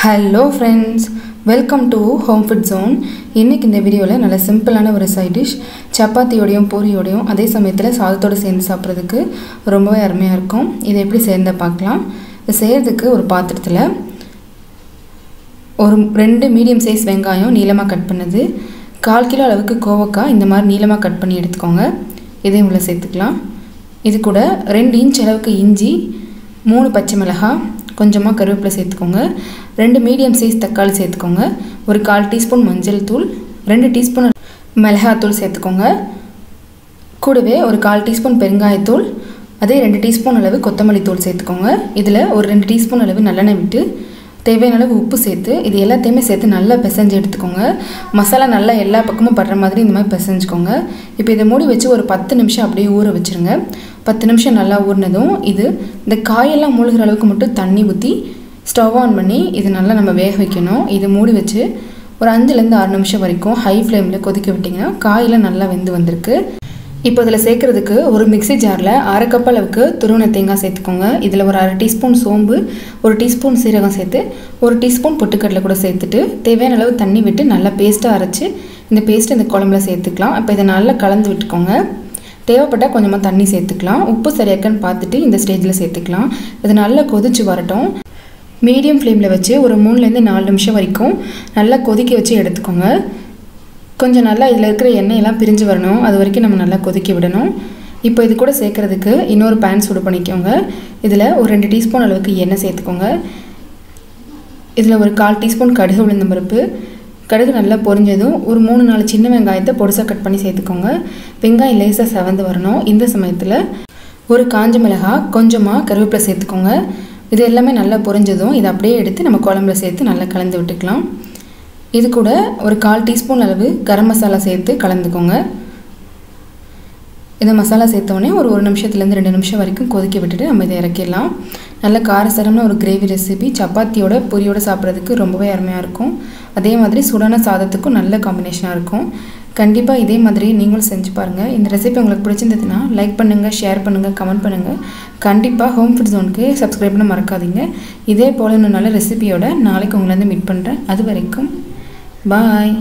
Hello friends, welcome to Home Food Zone. இன்னைக்கு இந்த வீடியோல நல்ல சிம்பிளான ஒரு சைட் டிஷ் சப்பாத்தியோடையும் பூரியோடையும் அதே சமயத்துல சாதத்தோட சேர்ந்து சாப்பிடுறதுக்கு ரொம்பவே அருமையா இருக்கும். இதை எப்படி செய்யறத பார்க்கலாம். இதை செய்யிறதுக்கு ஒரு பாத்திரத்துல ஒரு 2 மீடியம் சைஸ் வெங்காயம் நீளமா கட் பண்ணது, 1/4 கிலோ அளவுக்கு கோவக்காய் இந்த மாதிரி நீளமா கட் பண்ணி எடுத்துக்கோங்க. இதையும் உள்ள சேர்த்துக்கலாம். இது கூட 2 இன்ச் அளவுக்கு இஞ்சி, 3 பச்சை மிளகாய், கொஞ்சமாக கருவேப்பிலை சேர்த்துக்கோங்க. 2 மீடியம் சைஸ் தக்காளி சேர்த்துக்கோங்க. ஒரு 1/4 டீஸ்பூன் மஞ்சள் தூள், 2 டீஸ்பூன் மிளகாத்தூள் சேர்த்துக்கோங்க. கூடவே ஒரு 1/4 டீஸ்பூன் பெருங்காயத்தூள், அதே 2 டீஸ்பூன் அளவு கொத்தமல்லி தூள் சேர்த்துக்கோங்க. இதில் ஒரு 2 டீஸ்பூன் அளவு நல்லெண்ணெய் விட்டு தேவையான அளவு உப்பு சேர்த்து இது எல்லாத்தையுமே சேர்த்து நல்லா பிசைஞ்சு எடுத்துக்கோங்க. மசாலா நல்லா எல்லா பக்கமும் படுற மாதிரி இந்த மாதிரி பிசைஞ்சுக்கோங்க. இப்போ இதை மூடி வச்சு ஒரு 10 நிமிஷம் அப்படியே ஊற வச்சுருங்க. 10 நிமிஷம் நல்லா ஊறினதும் இந்த காயெல்லாம் மூழ்கிற அளவுக்கு மட்டும் தண்ணி ஊற்றி ஸ்டவ் ஆன் பண்ணி இது நல்லா நம்ம வேக வைக்கணும். இது மூடி வச்சு ஒரு 5லேருந்து 6 நிமிஷம் வரைக்கும் ஹை ஃப்ளேமில் கொதிக்க விட்டிங்கன்னா காயெல்லாம் நல்லா வெந்து வந்திருக்கு. இப்போ இதில் சேர்க்குறதுக்கு ஒரு மிக்ஸி ஜாரில் 1/2 கப் அளவுக்கு துருவன தேங்காய் சேர்த்துக்கோங்க. இதில் ஒரு 1/2 டீஸ்பூன் சோம்பு, 1 டீஸ்பூன் சீரகம் சேர்த்து 1 டீஸ்பூன் பொட்டுக்கடலை கூட சேர்த்துட்டு தேவையான அளவு தண்ணி விட்டு நல்லா பேஸ்ட்டாக அரைச்சி இந்த பேஸ்ட்டு இந்த குழம்புல சேர்த்துக்கலாம். இப்போ இதை நல்லா கலந்து விட்டுக்கோங்க. தேவைப்பட்டால் கொஞ்சமாக தண்ணி சேர்த்துக்கலாம். உப்பு சரியாக்கான்னு பார்த்துட்டு இந்த ஸ்டேஜில் சேர்த்துக்கலாம். இது நல்லா கொதிச்சு வரட்டும். மீடியம் ஃப்ளேமில் வச்சு ஒரு 3லேருந்து 4 நிமிஷம் வரைக்கும் நல்லா கொதிக்க வச்சு எடுத்துக்கோங்க. கொஞ்சம் நல்லா இதில் இருக்கிற எண்ணெயெல்லாம் பிரிஞ்சு வரணும், அது வரைக்கும் நம்ம நல்லா கொதிக்க விடணும். இப்போ இது கூட சேர்க்குறதுக்கு இன்னொரு பேன் சூடு பண்ணிக்கோங்க. இதில் ஒரு 2 டீஸ்பூன் அளவுக்கு எண்ணெய் சேர்த்துக்கோங்க. இதில் ஒரு 1/4 டீஸ்பூன் கடுகு உளுந்தம் பருப்பு, கடுகு நல்லா பொரிஞ்சதும் ஒரு 3-4 சின்ன வெங்காயத்தை பொடிசாக கட் பண்ணி சேர்த்துக்கோங்க. வெங்காயம் லேசாக செவந்து வரணும். இந்த சமயத்தில் ஒரு காஞ்ச மிளகாய், கொஞ்சமாக கருவேப்பிலை சேர்த்துக்கோங்க. இது எல்லாமே நல்லா பொரிஞ்சதும் இதை அப்படியே எடுத்து நம்ம குழம்புல சேர்த்து நல்லா கலந்து விட்டுக்கலாம். இது கூட ஒரு 1/4 டீஸ்பூன் அளவு கரம் மசாலா சேர்த்து கலந்துக்கோங்க. இந்த மசாலா சேர்த்தோடனே ஒரு 1 நிமிஷத்துலேருந்து 2 நிமிஷம் வரைக்கும் கொதிக்க விட்டுட்டு நம்ம இதை இறக்கிடலாம். நல்ல காரசாரமான ஒரு கிரேவி ரெசிபி சப்பாத்தியோட பூரியோட சாப்பிட்றதுக்கு ரொம்பவே அருமையாக இருக்கும். அதே மாதிரி சுடான சாதத்துக்கும் நல்ல காம்பினேஷனாக இருக்கும். கண்டிப்பாக இதே மாதிரி நீங்களும் செஞ்சு பாருங்கள். இந்த ரெசிபி உங்களுக்கு பிடிச்சிருந்ததுன்னா லைக் பண்ணுங்கள், ஷேர் பண்ணுங்கள், கமெண்ட் பண்ணுங்கள். கண்டிப்பாக ஹோம் ஃபுட் ஜோனுக்கு சப்ஸ்கிரைப் பண்ண மறக்காதீங்க. இதே போல் இன்னும் நல்ல ரெசிபியோட நாளைக்கு உங்களை மீட் பண்ணுறேன். அது வரைக்கும் பாய்.